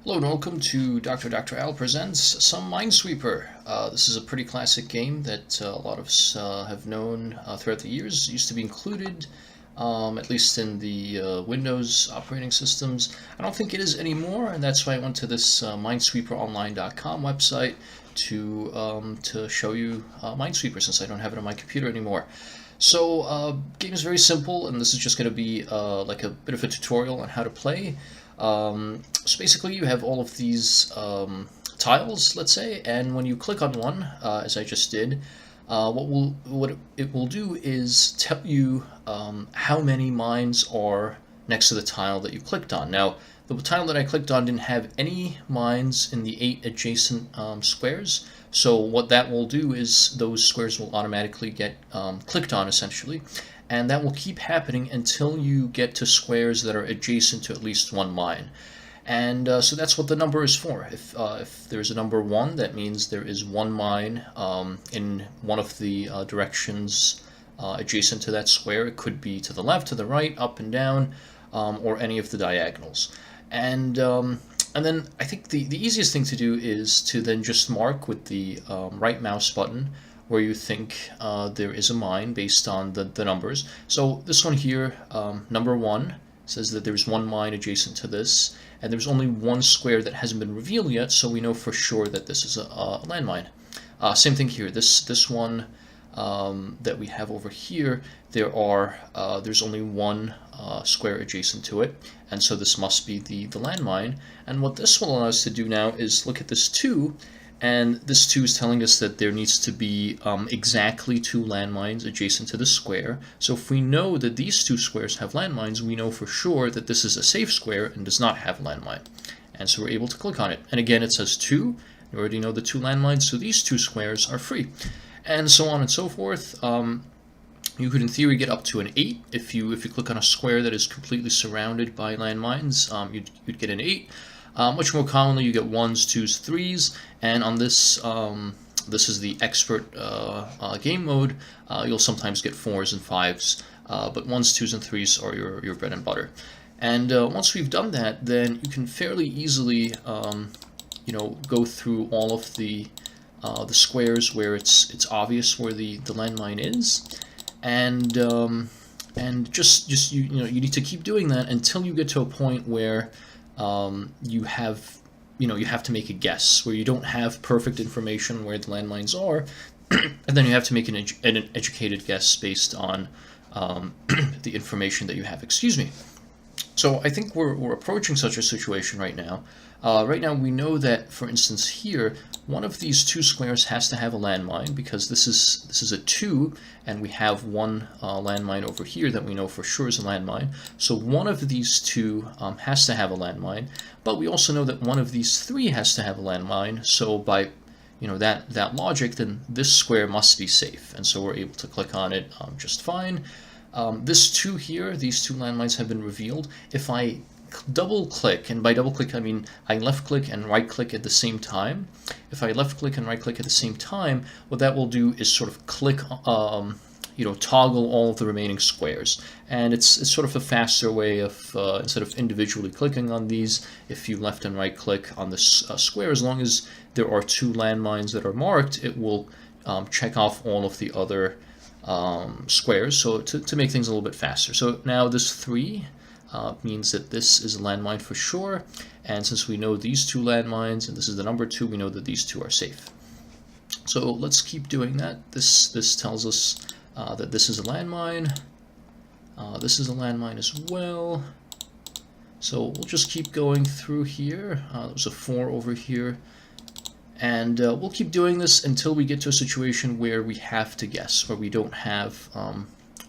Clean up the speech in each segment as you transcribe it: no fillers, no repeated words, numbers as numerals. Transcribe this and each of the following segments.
Hello and welcome to DoctorDoctorAl presents some Minesweeper. This is a pretty classic game that a lot of us have known throughout the years. It used to be included, at least in the Windows operating systems. I don't think it is anymore, and that's why I went to this minesweeperonline.com website to show you Minesweeper, since I don't have it on my computer anymore. So, game is very simple, and this is just going to be like a bit of a tutorial on how to play. So basically you have all of these tiles, let's say, and when you click on one, as I just did, what it will do is tell you how many mines are next to the tile that you clicked on. Now, the tile that I clicked on didn't have any mines in the 8 adjacent squares, so what that will do is those squares will automatically get clicked on, essentially. And that will keep happening until you get to squares that are adjacent to at least one mine. And so that's what the number is for. If there's a number 1, that means there is one mine in one of the directions adjacent to that square. It could be to the left, to the right, up and down, or any of the diagonals. And then I think the easiest thing to do is to then just mark with the right mouse button where you think there is a mine based on the numbers. So this one here, number 1, says that there's one mine adjacent to this, and there's only one square that hasn't been revealed yet, so we know for sure that this is a landmine. Same thing here. This one that we have over here, there's only one square adjacent to it, and so this must be the landmine. And what this will allow us to do now is look at this 2, and this 2 is telling us that there needs to be exactly 2 landmines adjacent to the square. So if we know that these 2 squares have landmines, we know for sure that this is a safe square and does not have a landmine. And so we're able to click on it. And again, it says 2. We already know the 2 landmines, so these 2 squares are free. And so on and so forth. You could, in theory, get up to an 8. If you click on a square that is completely surrounded by landmines, you'd get an 8. Much more commonly, you get 1s, 2s, 3s, and on this, this is the expert game mode, you'll sometimes get 4s and 5s, but 1s, 2s, and 3s are your bread and butter. And once we've done that, then you can fairly easily, go through all of the squares where it's obvious where the landmine is, and just you need to keep doing that until you get to a point where you have to make a guess, where you don't have perfect information where the landmines are, and then you have to make an educated guess based on the information that you have. Excuse me. So I think we're approaching such a situation right now. Right now we know that, for instance, here one of these 2 squares has to have a landmine, because this is a 2, and we have one landmine over here that we know for sure is a landmine. So one of these 2 has to have a landmine, but we also know that one of these 3 has to have a landmine. So by that logic, then this square must be safe, and so we're able to click on it just fine. This 2 here, these 2 landmines have been revealed. If I double click, and by double click I mean I left click and right click at the same time. If I left click and right click at the same time, what that will do is sort of click, toggle all of the remaining squares. And it's sort of a faster way of, instead of individually clicking on these, if you left and right click on this square, as long as there are 2 landmines that are marked, it will check off all of the other squares, so to make things a little bit faster. So now this 3 means that this is a landmine for sure, and since we know these 2 landmines, and this is the number 2, we know that these 2 are safe. So let's keep doing that. This tells us that this is a landmine. This is a landmine as well. So we'll just keep going through here. There's a 4 over here. And we'll keep doing this until we get to a situation where we have to guess, where we don't have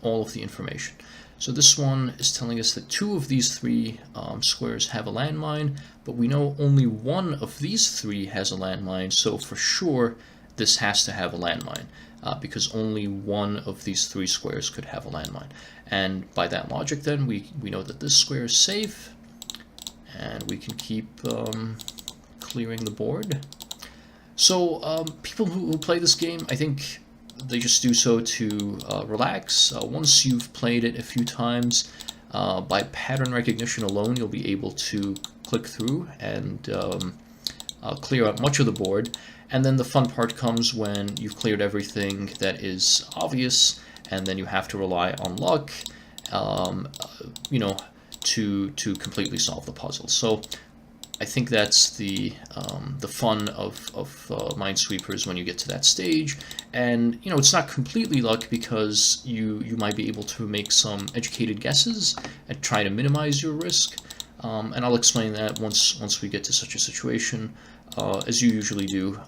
all of the information. So this one is telling us that 2 of these 3 squares have a landmine, but we know only one of these 3 has a landmine, so for sure this has to have a landmine, because only one of these 3 squares could have a landmine. And by that logic then, we know that this square is safe, and we can keep clearing the board. So people who play this game, I think they just do so to relax. Once you've played it a few times, By pattern recognition alone, you'll be able to click through and clear out much of the board. And then the fun part comes when you've cleared everything that is obvious, and then you have to rely on luck, to completely solve the puzzle. So I think that's the fun of Minesweepers when you get to that stage. And it's not completely luck, because you might be able to make some educated guesses and try to minimize your risk. And I'll explain that once we get to such a situation, as you usually do.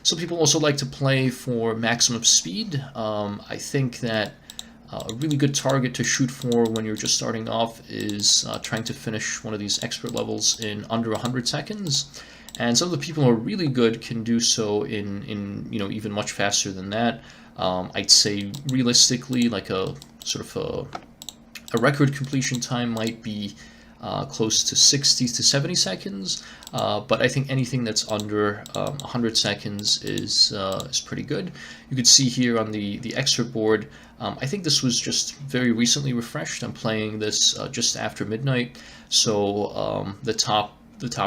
Some people also like to play for maximum speed. I think that a really good target to shoot for when you're just starting off is trying to finish one of these expert levels in under 100 seconds. And some of the people who are really good can do so in even much faster than that. I'd say realistically, like a sort of a record completion time might be close to 60 to 70 seconds, but I think anything that's under 100 seconds is pretty good. You can see here on the expert board, I think this was just very recently refreshed. I'm playing this just after midnight, so the top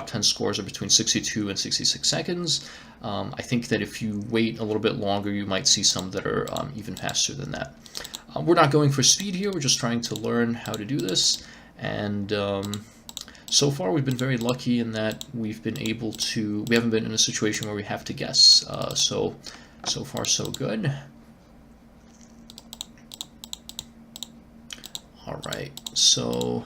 10 scores are between 62 and 66 seconds. I think that if you wait a little bit longer, you might see some that are even faster than that. We're not going for speed here, we're just trying to learn how to do this. And so far we've been very lucky in that we haven't been in a situation where we have to guess. So far so good. Alright, so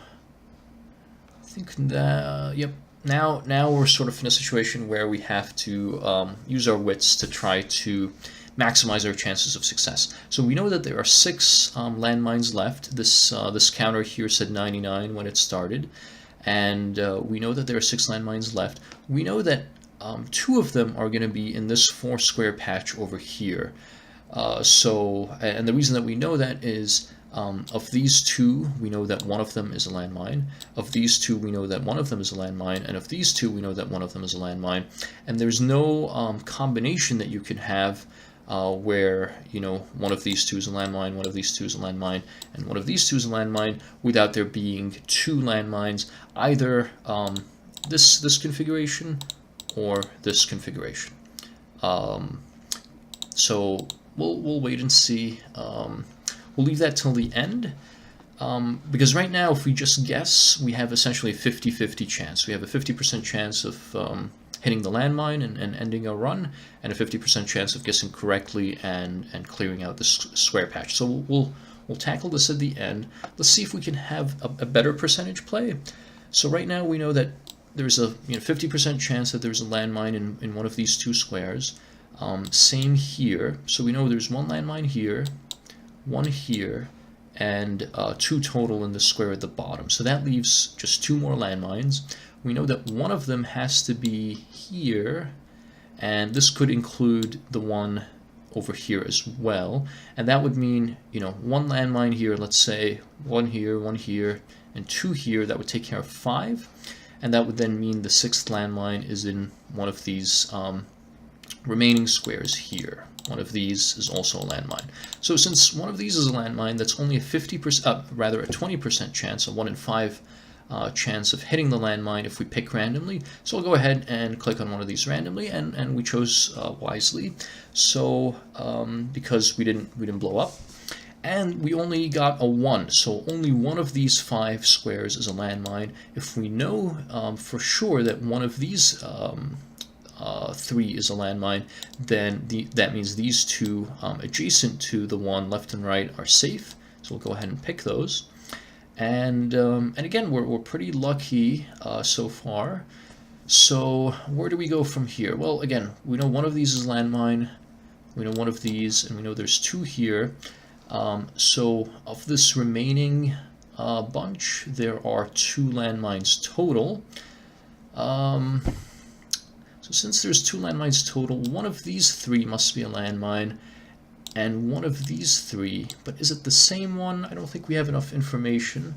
I think that, yep, now we're sort of in a situation where we have to use our wits to try to maximize our chances of success. So we know that there are 6 landmines left. This counter here said 99 when it started, and we know that there are 6 landmines left. We know that 2 of them are going to be in this 4 square patch over here. And the reason that we know that is of these 2, we know that one of them is a landmine. Of these 2, we know that one of them is a landmine. And of these 2, we know that one of them is a landmine. And there's no combination that you can have where one of these 2 is a landmine, one of these 2 is a landmine, and one of these 2 is a landmine without there being 2 landmines, either this configuration or this configuration. So we'll wait and see. We'll leave that till the end, because right now if we just guess, we have essentially a 50-50 chance. We have a 50% chance of hitting the landmine and ending our run, and a 50% chance of guessing correctly and clearing out this square patch. So we'll tackle this at the end. Let's see if we can have a better percentage play. So right now we know that there's a 50% chance that there's a landmine in one of these 2 squares. Same here. So we know there's 1 landmine here, 1 here, and 2 total in the square at the bottom. So that leaves just 2 more landmines. We know that one of them has to be here, and this could include the one over here as well. And that would mean, 1 landmine here, let's say 1 here, 1 here, and 2 here. That would take care of 5. And that would then mean the 6th landmine is in one of these remaining squares here. One of these is also a landmine. So since one of these is a landmine, that's only a 20% chance, a 1 in 5 chance of hitting the landmine if we pick randomly. So I'll go ahead and click on one of these randomly, and we chose wisely. So because we didn't blow up, and we only got a 1, so only one of these 5 squares is a landmine. If we know for sure that one of these 3 is a landmine, then that means these 2 adjacent to the one left and right are safe. So we'll go ahead and pick those. And again, we're pretty lucky so far. So where do we go from here? Well, again, we know one of these is a landmine, we know one of these, and we know there's 2 here. So of this remaining bunch, there are 2 landmines total. So since there's 2 landmines total, one of these 3 must be a landmine, and one of these 3, but is it the same one? I don't think we have enough information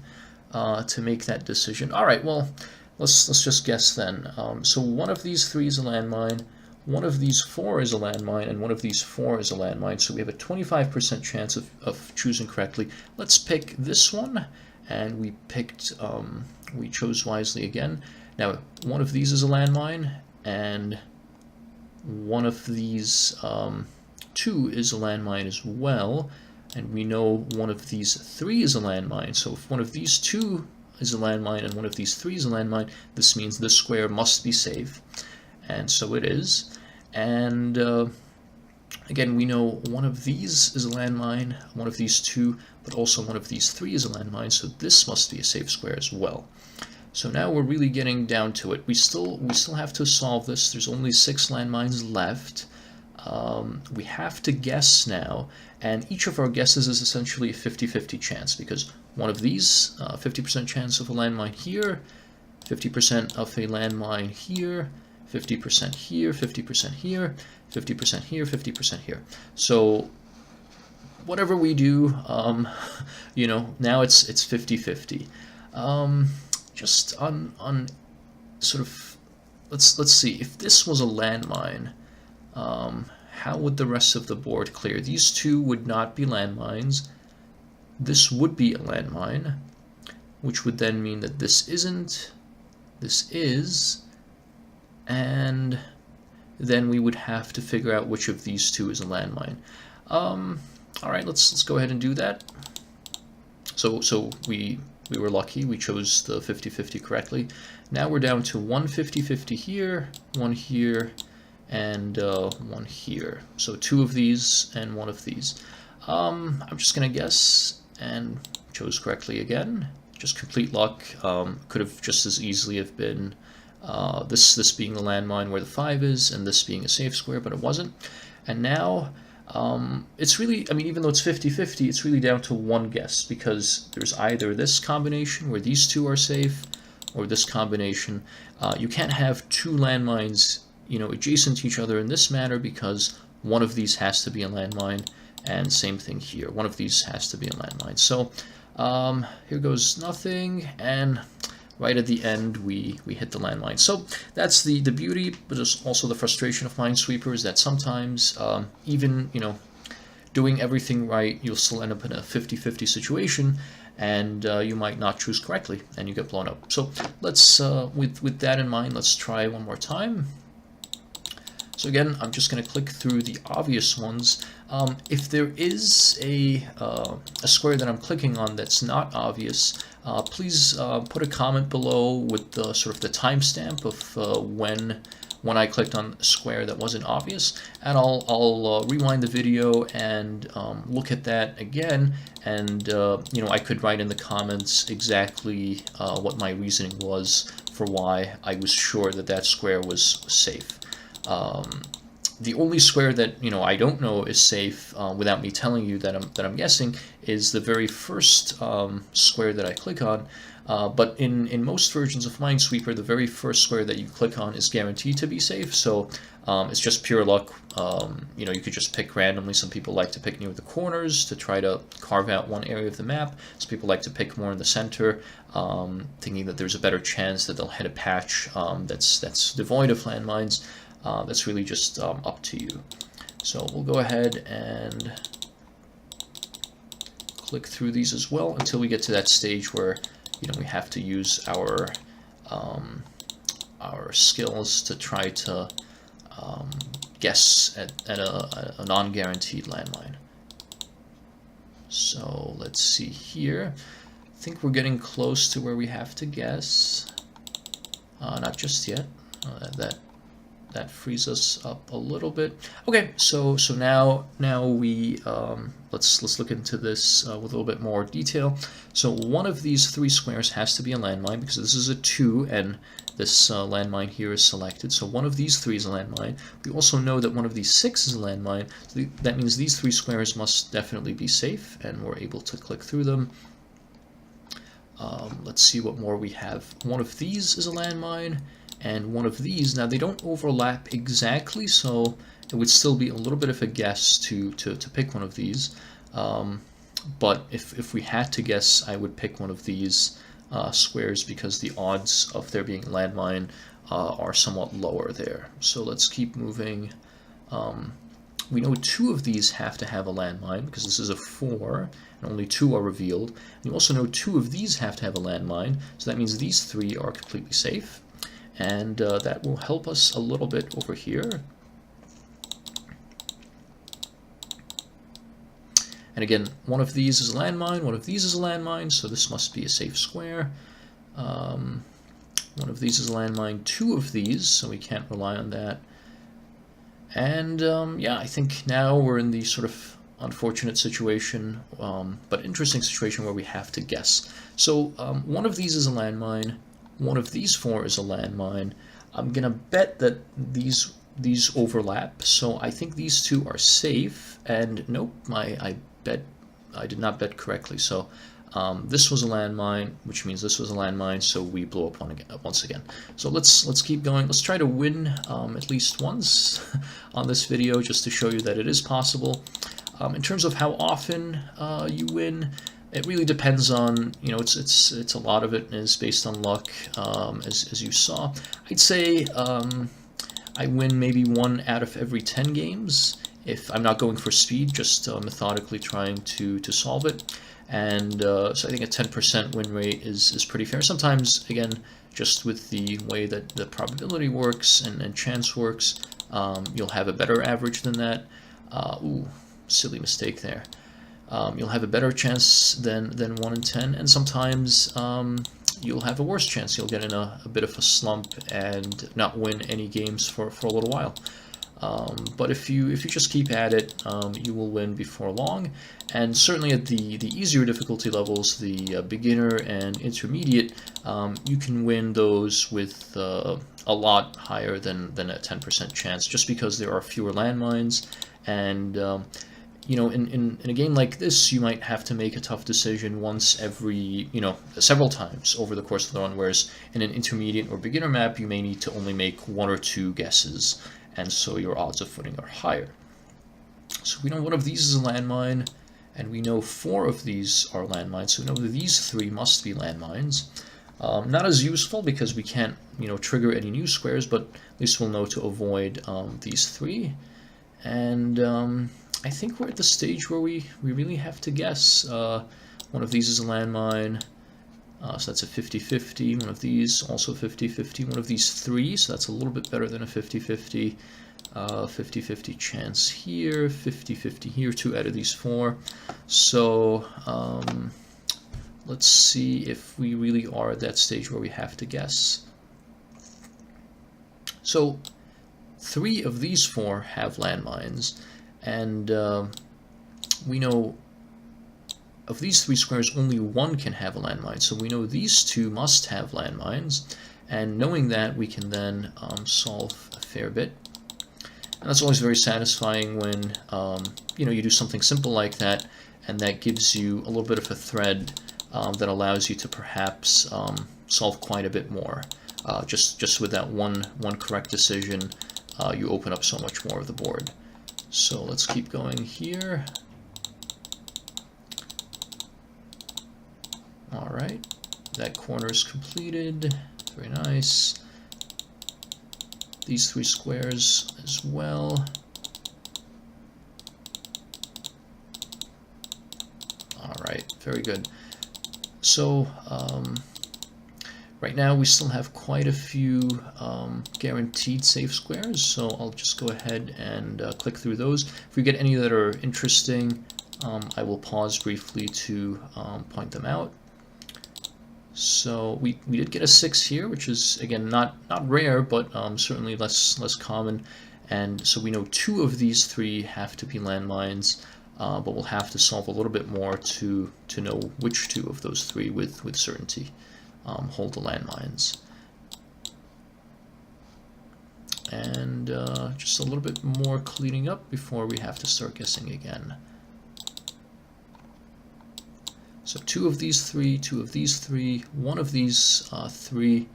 to make that decision. All right, well, let's just guess then. So one of these 3 is a landmine, one of these 4 is a landmine, and one of these 4 is a landmine. So we have a 25% chance of choosing correctly. Let's pick this one, and we chose wisely again. Now, one of these is a landmine, and one of these two is a landmine as well, and we know one of these three is a landmine. So if one of these two is a landmine and one of these three is a landmine, this means this square must be safe, and so it is. And again, we know one of these is a landmine, one of these two, but also one of these three is a landmine, so this must be a safe square as well. So now we're really getting down to it. We still have to solve this. There's only 6 landmines left. We have to guess now, and each of our guesses is essentially a 50-50 chance, because one of these, 50% chance of a landmine here, 50% of a landmine here, 50% here, 50% here, 50% here, 50% here. So whatever we do, you know, now it's 50-50. Just on sort of, let's see, if this was a landmine, how would the rest of the board clear? These two would not be landmines. This would be a landmine, which would then mean that this isn't, this is, and then we would have to figure out which of these two is a landmine. All right, let's go ahead and do that. So we were lucky, we chose the 50-50 correctly. Now we're down to one 50-50 here, one here, and one here. So 2 of these and 1 of these. I'm just gonna guess, and chose correctly again. Just complete luck. Could have just as easily have been this being the landmine where the 5 is, and this being a safe square, but it wasn't. And now it's really, I mean, even though it's 50-50, it's really down to one guess, because there's either this combination where these 2 are safe, or this combination. You can't have 2 landmines, you know, adjacent to each other in this manner, because one of these has to be a landmine, and same thing here. One of these has to be a landmine. So here goes nothing, and right at the end we hit the landmine. So that's the beauty, but it's also the frustration of Minesweeper, is that sometimes even, you know, doing everything right, you'll still end up in a 50-50 situation, and you might not choose correctly, and you get blown up. So let's, with that in mind, let's try one more time. So again, I'm just going to click through the obvious ones. If there is a square that I'm clicking on that's not obvious, please put a comment below with the sort of the timestamp of when I clicked on a square that wasn't obvious, and I'll rewind the video and look at that again, and you know, I could write in the comments exactly what my reasoning was for why I was sure that that square was safe. The only square that, you know, I don't know is safe without me telling you that I'm guessing is the very first square that I click on. But in most versions of Minesweeper, the very first square that you click on is guaranteed to be safe. So it's just pure luck. You know, you could just pick randomly. Some people like to pick near the corners to try to carve out one area of the map. Some people like to pick more in the center, thinking that there's a better chance that they'll hit a patch that's devoid of landmines. That's really just up to you. So we'll go ahead and click through these as well until we get to that stage where, you know, we have to use our skills to try to guess at a non-guaranteed landmine. So let's see here. I think we're getting close to where we have to guess. Not just yet. That frees us up a little bit. Okay, so now we let's look into this with a little bit more detail. So one of these 3 squares has to be a landmine, because this is a 2 and this landmine here is selected. So one of these 3 is a landmine. We also know that one of these 6 is a landmine. So that means these 3 squares must definitely be safe, and we're able to click through them. Let's see what more we have. One of these is a landmine, and one of these, now they don't overlap exactly, so it would still be a little bit of a guess to pick one of these. But if we had to guess, I would pick one of these squares, because the odds of there being a landmine are somewhat lower there. So let's keep moving. We know 2 of these have to have a landmine, because this is a 4, and only 2 are revealed. And you also know 2 of these have to have a landmine, so that means these 3 are completely safe. And that will help us a little bit over here. And again, one of these is a landmine, one of these is a landmine, so this must be a safe square. One of these is a landmine, 2 of these, so we can't rely on that. And yeah, I think now we're in the sort of unfortunate situation, but interesting situation where we have to guess. So one of these is a landmine, one of these 4 is a landmine. I'm gonna bet that these overlap, so I think these 2 are safe. And nope, I did not bet correctly. So this was a landmine, which means this was a landmine, so we blew up once again. So let's keep going. Let's try to win at least once on this video, just to show you that it is possible. In terms of how often you win, it really depends on, you know, it's a lot of it is based on luck, as you saw. I'd say I win maybe 1 out of every 10 games if I'm not going for speed, just methodically trying to solve it. And so I think a 10% win rate is pretty fair. Sometimes, again, just with the way that the probability works and chance works, you'll have a better average than that. Ooh, silly mistake there. You'll have a better chance than 1 in 10, and sometimes you'll have a worse chance. You'll get in a bit of a slump and not win any games for a little while. But if you just keep at it, you will win before long. And certainly at the easier difficulty levels, the beginner and intermediate, you can win those with a lot higher than a 10% chance, just because there are fewer landmines. And you know, in a game like this, you might have to make a tough decision once every, you know, several times over the course of the run, whereas in an intermediate or beginner map, you may need to only make 1 or 2 guesses, and so your odds of winning are higher. So we know one of these is a landmine, and we know 4 of these are landmines, so we know that these 3 must be landmines. Not as useful because we can't, you know, trigger any new squares, but at least we'll know to avoid these 3. And I think we're at the stage where we really have to guess. One of these is a landmine, so that's a 50-50. One of these, also 50-50. One of these 3, so that's a little bit better than a 50-50. 50-50 chance here, 50-50 here, 2 out of these 4. So let's see if we really are at that stage where we have to guess. So 3 of these 4 have landmines, and we know of these 3 squares only 1 can have a landmine, so we know these 2 must have landmines, and knowing that, we can then solve a fair bit. And that's always very satisfying when you know, you do something simple like that, and that gives you a little bit of a thread that allows you to perhaps solve quite a bit more. Just with that one correct decision, you open up so much more of the board. So let's keep going here. All right, that corner is completed. Very nice. These 3 squares as well. All right, very good. So right now we still have quite a few guaranteed safe squares, so I'll just go ahead and click through those. If we get any that are interesting, I will pause briefly to point them out. So we did get a 6 here, which is, again, not rare, but certainly less common. And so we know 2 of these 3 have to be landmines, but we'll have to solve a little bit more to know which 2 of those 3 with certainty hold the landmines. And just a little bit more cleaning up before we have to start guessing again. So 2 of these 3, 2 of these 3, 1 of these 3,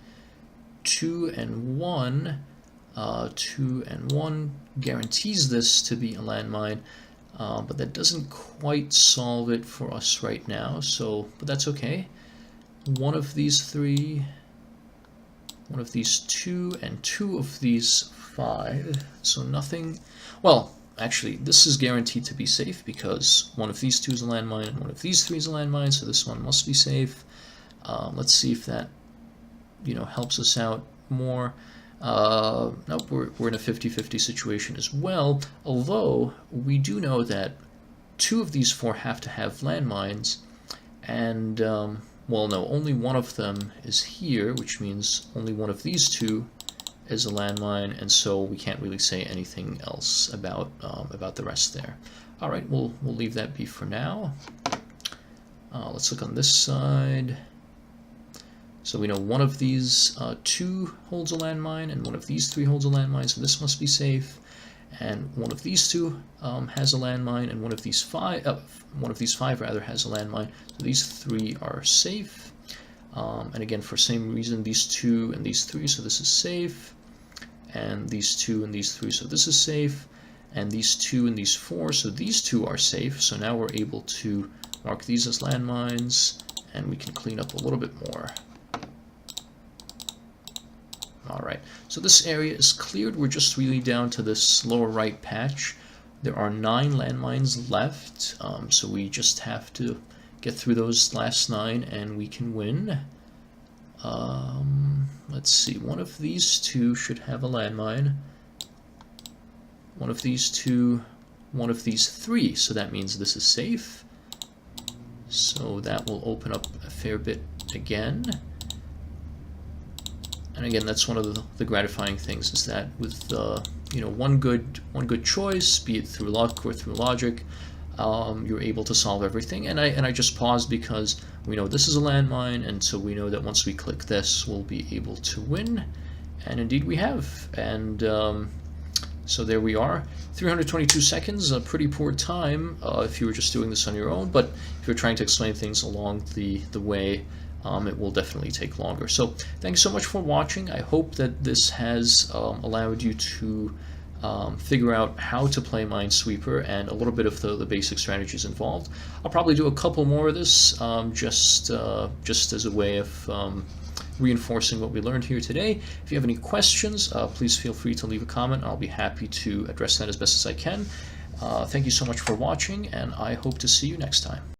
2 and 1, 2 and 1 guarantees this to be a landmine, but that doesn't quite solve it for us right now, but that's okay. 1 of these 3, 1 of these 2, and 2 of these 5, so nothing. Well, actually, this is guaranteed to be safe because one of these two is a landmine and one of these three is a landmine, so this one must be safe. Let's see if that, helps us out more. Nope, we're in a 50-50 situation as well, although we do know that two of these four have to have landmines, and, well, no, only one of them is here, which means only one of these two is a landmine, and so we can't really say anything else about the rest there. All right, we'll leave that be for now. Let's look on this side. So we know one of these two holds a landmine, and one of these three holds a landmine, so this must be safe. And one of these two has a landmine, and one of these five rather has a landmine. So these three are safe. And again, for same reason, these two and these three, so this is safe. And these two and these three, so this is safe. And these two and these four, so these two are safe. So now we're able to mark these as landmines, and we can clean up a little bit more. Alright, so this area is cleared. We're just really down to this lower right patch. There are 9 landmines left, so we just have to get through those last 9 and we can win. Let's see, one of these two should have a landmine. One of these two, one of these three, so that means this is safe. So that will open up a fair bit again. And again, that's one of the gratifying things, is that with one good choice, be it through luck or through logic, you're able to solve everything. And I just paused because we know this is a landmine, and so we know that once we click this, we'll be able to win. And indeed we have. And so there we are. 322 seconds, a pretty poor time if you were just doing this on your own, but if you're trying to explain things along the way, it will definitely take longer. So thanks so much for watching. I hope that this has allowed you to figure out how to play Minesweeper and a little bit of the basic strategies involved. I'll probably do a couple more of this just as a way of reinforcing what we learned here today. If you have any questions, please feel free to leave a comment. I'll be happy to address that as best as I can. Thank you so much for watching, and I hope to see you next time.